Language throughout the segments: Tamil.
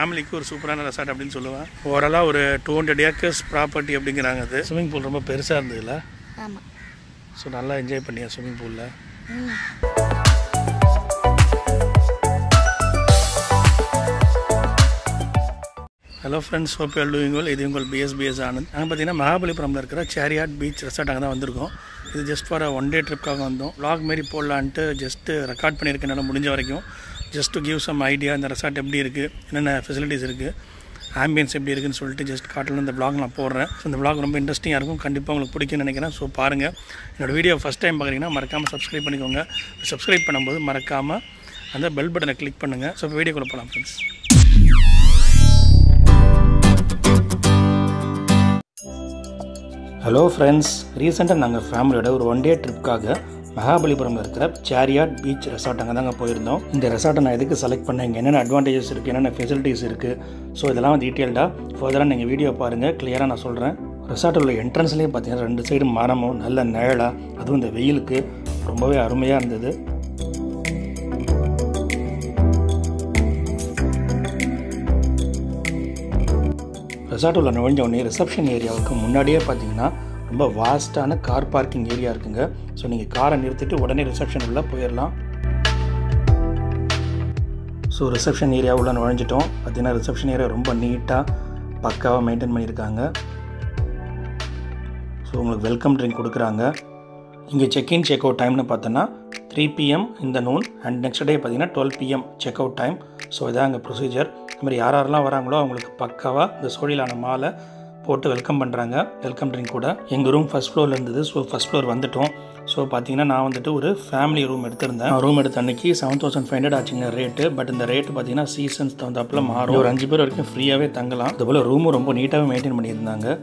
ஃபேமிலிக்கு ஒரு சூப்பரான ரெசார்ட் அப்படின்னு சொல்லுவேன். ஓவராலாக ஒரு 200 ஏக்கர்ஸ் ப்ராப்பர்ட்டி அப்படிங்கிறாங்க. அது ஸ்விம்மிங் பூல் ரொம்ப பெருசாக இருந்ததுல. ஆமாம். ஸோ நல்லா என்ஜாய் பண்ணியா ஸ்விம்மிங் பூலில்? Hello friends, hope you are doing well. இது உங்கள் பிஎஸ் ஆனந்த். நாங்கள் பார்த்தீங்கன்னா மகாபலிபுரமில் இருக்கிற சேரியாட் பீச் ரெசார்ட் அங்கே தான் வந்திருக்கோம். இது ஜஸ்ட் ஃபார் ஒன் டே ட்ரிப்காக வந்தோம். vlog மாரி போடலான்ட்டு ஜஸ்ட்டு ரெக்கார்ட் பண்ணியிருக்கேன் என்னால் முடிஞ்ச வரைக்கும். Just to give some idea இந்த ரெசார்ட் எப்படி இருக்குது, என்னென்ன ஃபெசிலிட்டிஸ் இருக்குது, ஆம்பியன்ஸ் எப்படி இருக்குன்னு சொல்லிட்டு ஜஸ்ட் காட்டலாம் இந்த vlog நான் போடுறேன். ஸோ இந்த vlog ரொம்ப இன்ட்ரெஸ்டிங்காக இருக்கும், கண்டிப்பாக உங்களுக்கு பிடிக்கும்னு நினைக்கிறேன். ஸோ பாருங்கள். என்னோடய வீடியோ ஃபஸ்ட் டைம் பார்க்குறீங்கன்னா மறக்காமல் சப்ஸ்கிரைப் பண்ணிக்கோங்க. சப்ஸ்கிரைப் பண்ணும்போது மறக்காமல் அந்த பெல் பட்டனை கிளிக் பண்ணுங்கள். ஸோ இப்போ வீடியோக்குள்ளே போகலாம் ஃப்ரெண்ட்ஸ். ஹலோ ஃப்ரெண்ட்ஸ், ரீசெண்டாக நாங்கள் ஃபேமிலியோட ஒரு ஒன் டே ட்ரிப்காக மகாபலிபுரமில் இருக்கிற சேரியாட் பீச் ரெசார்ட் அங்கே தாங்க போயிருந்தோம். இந்த ரெசார்ட்டை நான் எதுக்கு செலக்ட் பண்ணேன், இங்கே என்னென்ன அட்வான்டேஜஸ் இருக்குது, என்னென்ன ஃபெசிலிட்டிஸ் இருக்குது, ஸோ இதெல்லாம் டீட்டெயில்டாக ஃபர்தராக நீங்கள் வீடியோ பாருங்கள், கிளியராக நான் சொல்கிறேன். ரெசார்ட்டில் உள்ள என்ட்ரன்ஸ்லேயே பார்த்தீங்கன்னா 2 சைடு மரமும் நல்ல நிழலாக, அதுவும் இந்த வெயிலுக்கு ரொம்பவே அருமையாக இருந்தது. ரெசார்ட் உள்ள நுழைஞ்ச உடனே ரிசப்ஷன் ஏரியாவுக்கு முன்னாடியே பார்த்தீங்கன்னா ரொம்ப வாஸ்ட்டான கார் பார்க்கிங் ஏரியா இருக்குங்க. ஸோ நீங்கள் காரை நிறுத்திட்டு உடனே ரிசப்ஷன் உள்ள போயிடலாம். ஸோ ரிசப்ஷன் ஏரியா உள்ள நுழைஞ்சிட்டோம். பார்த்தீங்கன்னா ரிசப்ஷன் ஏரியா ரொம்ப நீட்டாக பக்காவாக மெயின்டைன் பண்ணியிருக்காங்க. ஸோ உங்களுக்கு வெல்கம் ட்ரிங்க் கொடுக்குறாங்க. இங்கே செக்இன் செக் அவுட் டைம்னு பார்த்தோன்னா 3 PM இந்த நூன் அண்ட் நெக்ஸ்ட் டே பார்த்தீங்கன்னா 12 PM check out time. So இதான் அங்கே ப்ரொசீஜர். இதுமாதிரி யாரெல்லாம் வராங்களோ அவங்களுக்கு பக்காவாக இந்த சோழிலான மாலை போட்டு வெல்கம் பண்ணுறாங்க, வெல்கம் ட்ரிங்க் கூட. எங்கள் ரூம் ஃபஸ்ட் ஃப்ளோரில் இருந்தது. ஸோ ஃபஸ்ட் ஃப்ளோர் வந்துவிட்டோம். ஸோ பார்த்தீங்கன்னா நான் வந்துட்டு ஒரு ஃபேமிலி ரூம் எடுத்திருந்தேன். ரூம் எடுத்த அன்றைக்கி 7,500 ஆச்சுங்க ரேட்டு. பட் இந்த ரேட்டு பார்த்தீங்கன்னா சீசன்ஸ் தகுந்தாப்பில் மாறும். ஒரு 5 பேர் வரைக்கும் ஃப்ரீயாகவே தங்கலாம். அதுபோல் ரூமும் ரொம்ப நீட்டாகவே மெயின்டைன் பண்ணியிருந்தாங்க.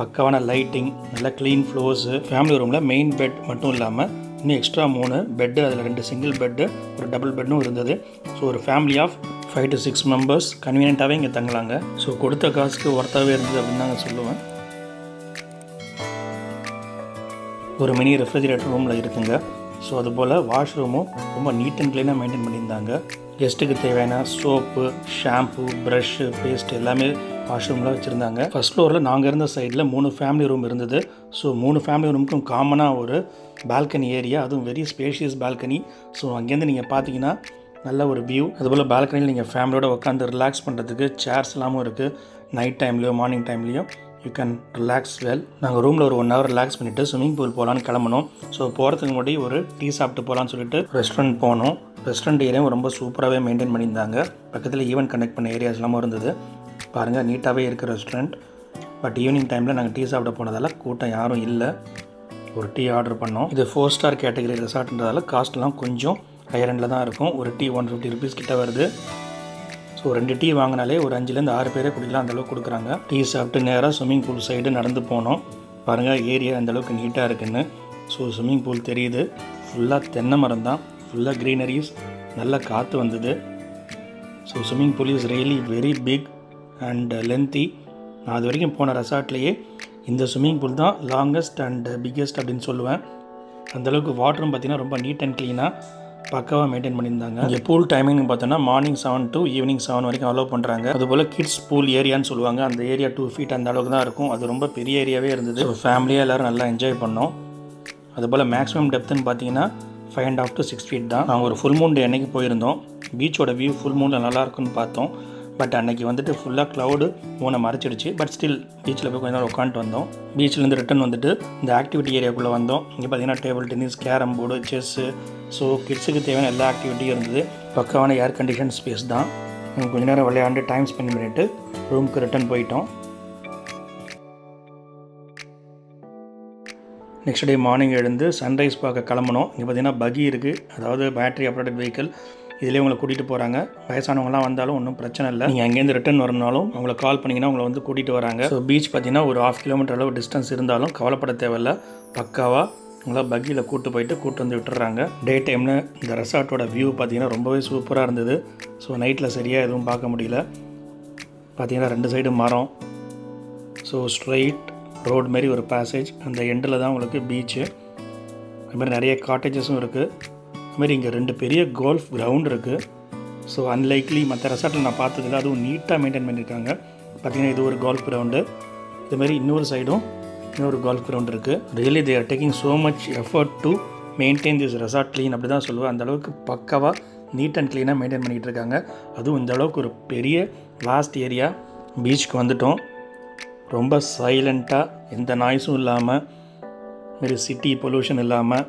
பக்காவான லைட்டிங், நல்ல க்ளீன் ஃப்ளோர்ஸு. ஃபேமிலி ரூமில் மெயின் பெட் மட்டும் இல்லாமல் இன்னும் எக்ஸ்ட்ரா 3 பெட்டு, அதில் 2 சிங்கிள் பெட்டு, ஒரு டபுள் பெட்டும் இருந்தது. ஸோ ஒரு ஃபேமிலி ஆஃப் 5 to 6 மெம்பர்ஸ் கன்வீனியண்ட்டாகவே இங்கே தங்கலாங்க. ஸோ கொடுத்த காசுக்கு ஒர்த்தாகவே இருந்தது அப்படின்னு நான் சொல்லுவேன். ஒரு மினி ரெஃப்ரிஜிரேட்டர் ரூமில் இருக்குங்க. ஸோ அதுபோல் வாஷ்ரூமும் ரொம்ப நீட் அண்ட் க்ளீனாக மெயின்டைன் பண்ணியிருந்தாங்க. கெஸ்ட்டுக்கு தேவையான சோப்பு, ஷாம்பு, ப்ரஷ்ஷு, பேஸ்ட் எல்லாமே வாஷ்ரூமில் வச்சுருந்தாங்க. ஃபஸ்ட் ஃப்ளோரில் நாங்கள் இருந்த சைடில் 3 ஃபேமிலி ரூம் இருந்தது. ஸோ 3 ஃபேமிலி ரூமுக்கும் காமனாக ஒரு பால்கனி ஏரியா, அதுவும் வெரி ஸ்பேஷியஸ் பால்கனி. ஸோ அங்கேருந்து நீங்கள் பார்த்தீங்கன்னா நல்ல ஒரு வியூ. அதுபோல் பால்கனியில் நீங்கள் ஃபேமிலியோட உட்காந்து ரிலாக்ஸ் பண்ணுறதுக்கு சேர்ஸ் எல்லாமும் இருக்குது. நைட் டைம்லேயோ மார்னிங் டைம்லேயோ யூ கேன் ரிலாக்ஸ் வெல். நாங்கள் ரூமில் ஒரு 1 hour ரிலாக்ஸ் பண்ணிவிட்டு ஸ்விம்மிங் பூல் போகலான்னு கிளம்பணும். ஸோ போகிறதுக்கு முன்னாடி ஒரு டீ சாப்பிட்டு போகலான்னு சொல்லிட்டு ரெஸ்டாரண்ட் போனோம். ரெஸ்டாரண்ட் ஏரியாவும் ரொம்ப சூப்பராகவே மெயின்டைன் பண்ணியிருந்தாங்க. பக்கத்தில் ஈவெண்ட் கண்டக்ட் பண்ண ஏரியாஸ் எல்லாமும் இருந்தது. பாருங்கள், நீட்டாகவே இருக்குது ரெஸ்டாரண்ட். பட் ஈவினிங் டைமில் நாங்கள் டீ சாப்பிட போனதால் கூட்டம் யாரும் இல்லை. ஒரு டீ ஆர்டர் பண்ணோம். இது 4 star கேட்டகரி ரெசார்ட்ன்றதால காஸ்ட்லாம் கொஞ்சம் ஹையர் எண்டில் தான் இருக்கும். ஒரு டீ 150 rupees கிட்ட வருது. ஸோ 2 டீ வாங்கினாலே ஒரு 5லேருந்து 6 பேரே குடிக்கலாம், அந்தளவுக்கு கொடுக்குறாங்க. டீ சாப்பிட்டு நேராக ஸ்விம்மிங் பூல் சைடு நடந்து போனோம். பாருங்கள் ஏரியா அந்தளவுக்கு நீட்டாக இருக்குன்னு. ஸோ ஸ்விம்மிங் பூல் தெரியுது. ஃபுல்லாக தென்னை மரம் தான், ஃபுல்லாக க்ரீனரிஸ், நல்ல காற்று வந்தது. So swimming pool is really very big and lengthy. நான் அது வரைக்கும் போன ரெசார்ட்லேயே இந்த ஸ்விம்மிங் பூல் தான் லாங்கஸ்ட் அண்ட் பிக்கெஸ்ட் அப்படின்னு சொல்லுவேன். அந்தளவுக்கு வாட்டரும் பார்த்திங்கன்னா ரொம்ப நீட் அண்ட் க்ளீனாக பக்காவாக மெயின்டைன் பண்ணியிருந்தாங்க. இங்கே பூல் டைமிங் பார்த்தோன்னா மார்னிங் 7 to ஈவினிங் 7 வரைக்கும் அலோவ் பண்ணுறாங்க. அதுபோல் கிட்ஸ் பூல் ஏரியான்னு சொல்லுவாங்க. அந்த ஏரியா 2 feet அந்த அளவுக்கு தான் இருக்கும். அது ரொம்ப பெரிய ஏரியாவே இருந்தது. ஸோ ஃபேமிலியாக எல்லோரும் நல்லா என்ஜாய் பண்ணோம். அதுபோல் மேக்ஸிமம் டெப்த்துன்னு பார்த்தீங்கன்னா 5.5 to 6 feet தான். நாங்கள் ஒரு ஃபுல் மூன் டே அன்றைக்கி போயிருந்தோம். பீச்சோட வியூ ஃபுல் மூனில் நல்லாயிருக்குன்னு பார்த்தோம். பட் அன்றைக்கி வந்துட்டு ஃபுல்லாக க்ளவுடு மூணை மறைச்சிடுச்சு. பட் ஸ்டில் பீச்சில் போய் கொஞ்ச நேரம் உட்காந்துட்டு வந்தோம். பீச்சிலேருந்து ரிட்டன் வந்துட்டு இந்த ஆக்டிவிட்டி ஏரியாவுக்குள்ளே வந்தோம். இங்கே பார்த்தீங்கன்னா table tennis, carrom board, chess, so கிட்ஸுக்கு தேவையான எல்லா ஆக்டிவிட்டியும் இருந்தது. பக்காவான ஏர் கண்டிஷன் ஸ்பேஸ் தான். கொஞ்ச நேரம் விளையாண்டு டைம் ஸ்பெண்ட் பண்ணிவிட்டு ரூமுக்கு ரிட்டன் போயிட்டோம். நெக்ஸ்ட் டே மார்னிங் எழுந்து சன்ரைஸ் பார்க்க கிளம்பணும். இங்கே பார்த்தீங்கன்னா பகி இருக்குது, அதாவது பேட்டரி ஆப்ரேட்டட் வெஹிக்கிள். இதிலே உங்களை கூட்டிகிட்டு போகிறாங்க. வயசானவங்களாம் வந்தாலும் ஒன்றும் பிரச்சனை இல்லை. நீங்கள் அங்கேருந்து ரிட்டன் வரணுனாலும் உங்களை கால் பண்ணிங்கன்னா உங்களை வந்து கூட்டிகிட்டு வராங்க. ஸோ பீச் பார்த்தீங்கன்னா ஒரு 1/2 kilometer அளவு டிஸ்டன்ஸ் இருந்தாலும் கவலைப்பட தேவையில்லை. பக்காவாக உங்களை பக்கியில் கூட்டு வந்து விட்டுறாங்க. டே டைமில் இந்த ரெசார்ட்டோட வியூ பார்த்தீங்கன்னா ரொம்பவே சூப்பராக இருந்தது. ஸோ நைட்டில் சரியாக எதுவும் பார்க்க முடியல. பார்த்தீங்கன்னா 2 சைடு மரம். ஸோ ஸ்ட்ரெயிட் ரோடு மாரி ஒரு பேசேஜ், அந்த எண்டில் தான் உங்களுக்கு பீச்சு. அது மாதிரி நிறைய காட்டேஜஸும் இருக்குது. அதுமாதிரி இங்கே 2 பெரிய கோல்ஃப் கிரவுண்ட் இருக்குது. ஸோ அன்லைக்லி மற்ற ரெசார்ட்டில் நான் பார்த்ததில்ல, அதுவும் நீட்டாக மெயின்டைன் பண்ணியிருக்காங்க. பார்த்திங்கன்னா இது ஒரு கோல்ஃப் கிரவுண்டு, இதுமாரி இன்னொரு சைடும் இன்னொரு கோல்ஃப் கிரவுண்ட் இருக்குது. Really they are taking so much effort to maintain this resort clean அப்படி தான் சொல்லுவேன். அந்தளவுக்கு பக்காவாக நீட் அண்ட் க்ளீனாக மெயின்டைன் பண்ணிகிட்டு இருக்காங்க. அதுவும் இந்த அளவுக்கு ஒரு பெரிய லாஸ்ட் ஏரியா. பீச்சுக்கு வந்துட்டோம். ரொம்ப சைலண்ட்டாக, எந்த நாய்ஸும் இல்லாமல், மாரி சிட்டி பொல்யூஷன் இல்லாமல்,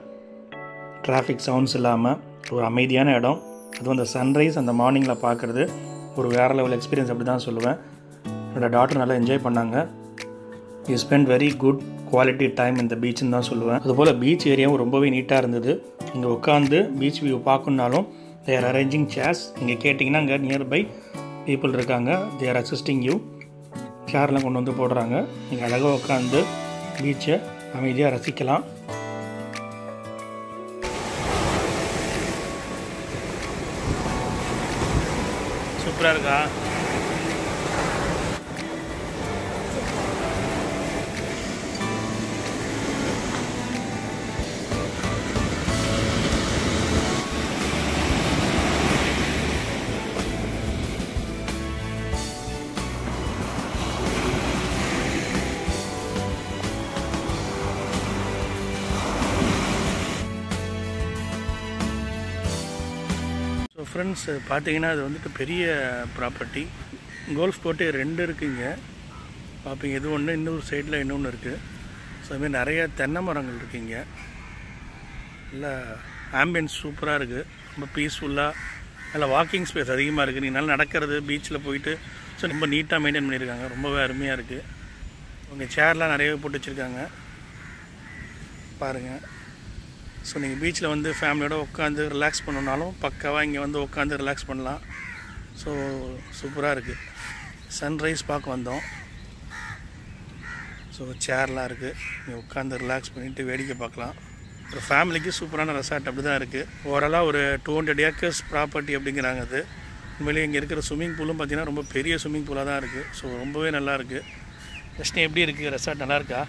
டிராஃபிக் சவுண்ட்ஸ் இல்லாமல் ஒரு அமைதியான இடம். அதுவும் அந்த சன்ரைஸ் அந்த மார்னிங்கில் பார்க்குறது ஒரு வேறு லெவல் எக்ஸ்பீரியன்ஸ் அப்படி தான் சொல்லுவேன். என்னோடய டாட்டர் நல்லா என்ஜாய் பண்ணாங்க. You spend very good quality time இந்த பீச்சுன்னு தான் சொல்லுவேன். அதுபோல் பீச் ஏரியாவும் ரொம்பவே நீட்டாக இருந்தது. இங்கே உட்காந்து பீச் வியூ பார்க்கணுன்னாலும் தே ஆர் அரேஞ்சிங் சேர்ஸ். நீங்கள் கேட்டிங்கன்னா அங்கே நியர்பை பீப்புள் இருக்காங்க, தே ஆர் அசிஸ்டிங் யூ. சேர்லாம் கொண்டு வந்து போடுறாங்க. நீங்கள் அழகாக உட்காந்து பீச்சை அமைதியாக ரசிக்கலாம். சூப்பராக இருக்கா? ஸோ ஃப்ரெண்ட்ஸ், பார்த்தீங்கன்னா அது வந்துட்டு பெரிய ப்ராப்பர்ட்டி. கோல்ஃப் கோர்ட்டு 2 இருக்குங்க. பார்ப்பீங்க, இது ஒன்று, இன்னொரு சைடில் இன்னொன்று இருக்குது. ஸோ அதுமாதிரி நிறைய தென்னை மரங்கள் இருக்குங்க. நல்லா ஆம்பியன்ஸ் சூப்பராக இருக்குது. ரொம்ப பீஸ்ஃபுல்லாக, நல்லா வாக்கிங் ஸ்பேஸ் அதிகமாக இருக்குது. நீங்கள் நல்லா நடக்கிறது, பீச்சில் போயிட்டு ஸோ ரொம்ப நீட்டாக மெயின்டைன் பண்ணியிருக்காங்க. ரொம்பவே அருமையாக இருக்குது. உங்கள் சேர்லாம் நிறையவே போட்டு வச்சுருக்காங்க பாருங்கள். ஸோ நீங்கள் பீச்சில் வந்து ஃபேமிலியோடு உட்காந்து ரிலாக்ஸ் பண்ணணுன்னாலும் பக்காவாக இங்கே வந்து உட்காந்து ரிலாக்ஸ் பண்ணலாம். ஸோ சூப்பராக இருக்குது. சன்ரைஸ் பார்க்க வந்தோம். ஸோ சேர்லாம் இருக்குது, இங்கே உட்காந்து ரிலாக்ஸ் பண்ணிவிட்டு வேடிக்கை பார்க்கலாம். ஒரு ஃபேமிலிக்கு சூப்பரான ரெசார்ட் அப்படி தான் இருக்குது. ஓவராலாக ஒரு 200 ஏக்கர்ஸ் ப்ராப்பர்ட்டி அப்படிங்கிறாங்க. அது உண்மையிலேயே இங்கே இருக்கிற ஸ்விம்மிங் பூலும் பார்த்திங்கன்னா ரொம்ப பெரிய ஸ்விம்மிங் பூலாக தான் இருக்குது. ஸோ ரொம்பவே நல்லாயிருக்கு. ஜஸ்ட் எப்படி இருக்குது ரெசார்ட்? நல்லா இருக்கா?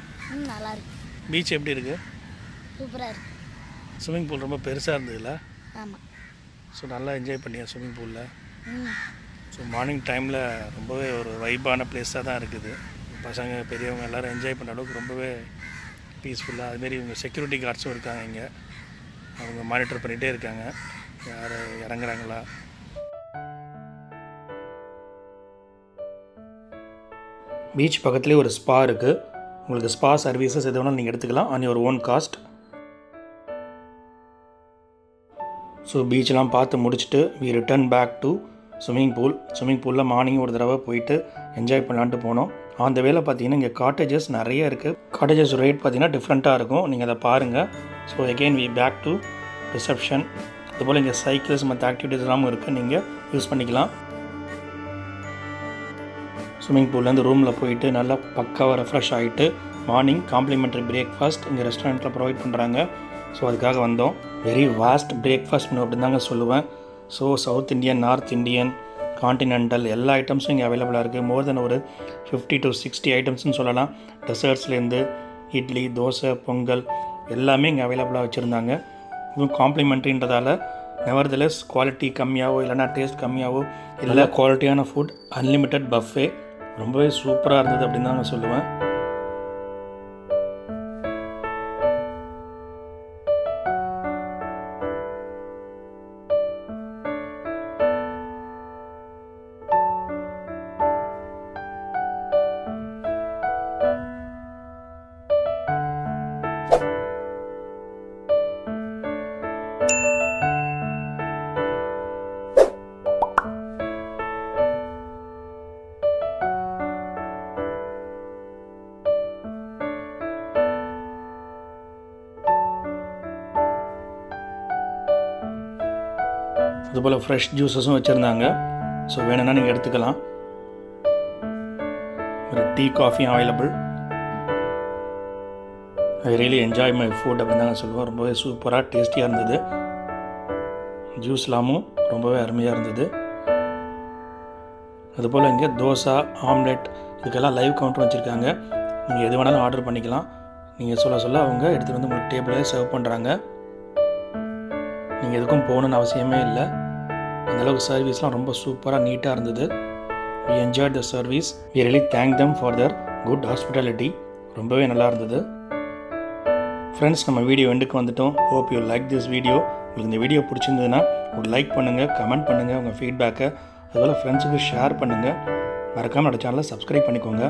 நல்லா இருக்கு. பீச் எப்படி இருக்குது? சூப்பராக இருக்குது. ஸ்விம்மிங் பூல் ரொம்ப பெருசாக இருந்ததுல்ல? ஆமாம். ஸோ நல்லா என்ஜாய் பண்ணியா ஸ்விம்மிங் பூலில்? ஸோ மார்னிங் டைமில் ரொம்பவே ஒரு வைப்பான பிளேஸாக தான் இருக்குது. பசங்க பெரியவங்க எல்லோரும் என்ஜாய் பண்ணுற அளவுக்கு ரொம்பவே பீஸ்ஃபுல்லாக. அதுமாரி இவங்க செக்யூரிட்டி கார்ட்ஸும் இருக்காங்க இங்கே. அவங்க மானிட்டர் பண்ணிகிட்டே இருக்காங்க யார் இறங்குறாங்களா. பீச் பக்கத்துலேயே ஒரு ஸ்பா இருக்குது. உங்களுக்கு ஸ்பா சர்வீசஸ் எது வேணாலும் நீங்கள் எடுத்துக்கலாம் on your own cost. So பீச்செலாம் பார்த்து முடிச்சுட்டு we return back to swimming pool. Swimming பூலில் மார்னிங் ஒரு தடவை போயிட்டு என்ஜாய் பண்ணலான்ட்டு போனோம். அந்த வேலை பார்த்தீங்கன்னா இங்கே காட்டேஜஸ் நிறைய இருக்குது. காட்டேஜஸ் ரேட் பார்த்தீங்கன்னா டிஃப்ரெண்ட்டாக இருக்கும். நீங்கள் அதை பாருங்கள். So again we back to reception. அதுபோல் இங்கே சைக்கிள்ஸ் மற்ற ஆக்டிவிட்டீஸ் எல்லாமும் இருக்குது, நீங்கள் யூஸ் பண்ணிக்கலாம். ஸ்விம்மிங் பூல்லேருந்து ரூமில் போயிட்டு நல்லா பக்காவாக ரெஃப்ரெஷ் ஆகிட்டு மார்னிங் காம்ப்ளிமெண்ட்ரி பிரேக்ஃபாஸ்ட் இங்கே ரெஸ்டாரண்ட்டில் ப்ரொவைட் பண்ணுறாங்க. ஸோ அதுக்காக வந்தோம். வெரி வாஸ்ட் பிரேக்ஃபாஸ்ட் மெனு அப்படின்னு தாங்க சொல்லுவேன். So south Indian, north Indian, continental எல்லா ஐட்டம்ஸும் இங்கே அவைலபிளாக இருக்குது. மோர் தென் ஒரு 50 to 60 ஐட்டம்ஸ்னு சொல்லலாம். டெசர்ட்ஸ்லேருந்து இட்லி, தோசை, பொங்கல் எல்லாமே இங்கே அவைலபிளாக வச்சுருந்தாங்க. இதுவும் காம்ப்ளிமெண்ட்ரின்றதால நெவர்தலெஸ் குவாலிட்டி கம்மியாகவோ இல்லைனா டேஸ்ட் கம்மியாகவோ இல்லை, குவாலிட்டியான ஃபுட், அன்லிமிட்டெட் பஃபே ரொம்பவே சூப்பராக இருந்தது அப்படின்னு தான் நான் சொல்லுவேன். அதுபோல் ஃப்ரெஷ் ஜூஸஸும் வச்சுருந்தாங்க. ஸோ வேணும்னா நீங்கள் எடுத்துக்கலாம். ஒரு டீ, காஃபியும் available. I really enjoy my food அப்படின்னு தாங்க சொல்லுவோம். ரொம்பவே சூப்பராக டேஸ்டியாக இருந்தது. ஜூஸ்லாமும் ரொம்பவே அருமையாக இருந்தது. அதுபோல் இங்கே தோசை, ஆம்லெட் இதுக்கெல்லாம் லைவ் கவுண்டர் வச்சுருக்காங்க. நீங்கள் எது வேணாலும் ஆர்டர் பண்ணிக்கலாம். நீங்கள் சொல்ல அவங்க எடுத்துகிட்டு வந்து உங்களுக்கு டேபிளே சர்வ் பண்ணுறாங்க. நீங்கள் எதுக்கும் போகணுன்னு அவசியமே இல்லை. அந்தளவுக்கு சர்வீஸ்லாம் ரொம்ப சூப்பராக நீட்டாக இருந்தது. we enjoyed the service. we really thank them for their good hospitality. ரொம்பவே நல்லா இருந்தது. ஃப்ரெண்ட்ஸ், நம்ம வீடியோ எண்டுக்கு வந்துட்டோம். Hope you like this video. உங்களுக்கு இந்த வீடியோ பிடிச்சிருந்ததுன்னா ஒரு லைக் பண்ணுங்கள், கமெண்ட் பண்ணுங்கள், உங்கள் ஃபீட்பேக்கை அதுபோல் ஃப்ரெண்ட்ஸுக்கு ஷேர் பண்ணுங்கள். மறக்காமல் என்னோட சேனலை சப்ஸ்கிரைப் பண்ணிக்கோங்க.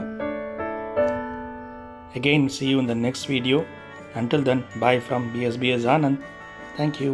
Again, see you in the next video. Until then, bye from BSBS Anand. Thank you.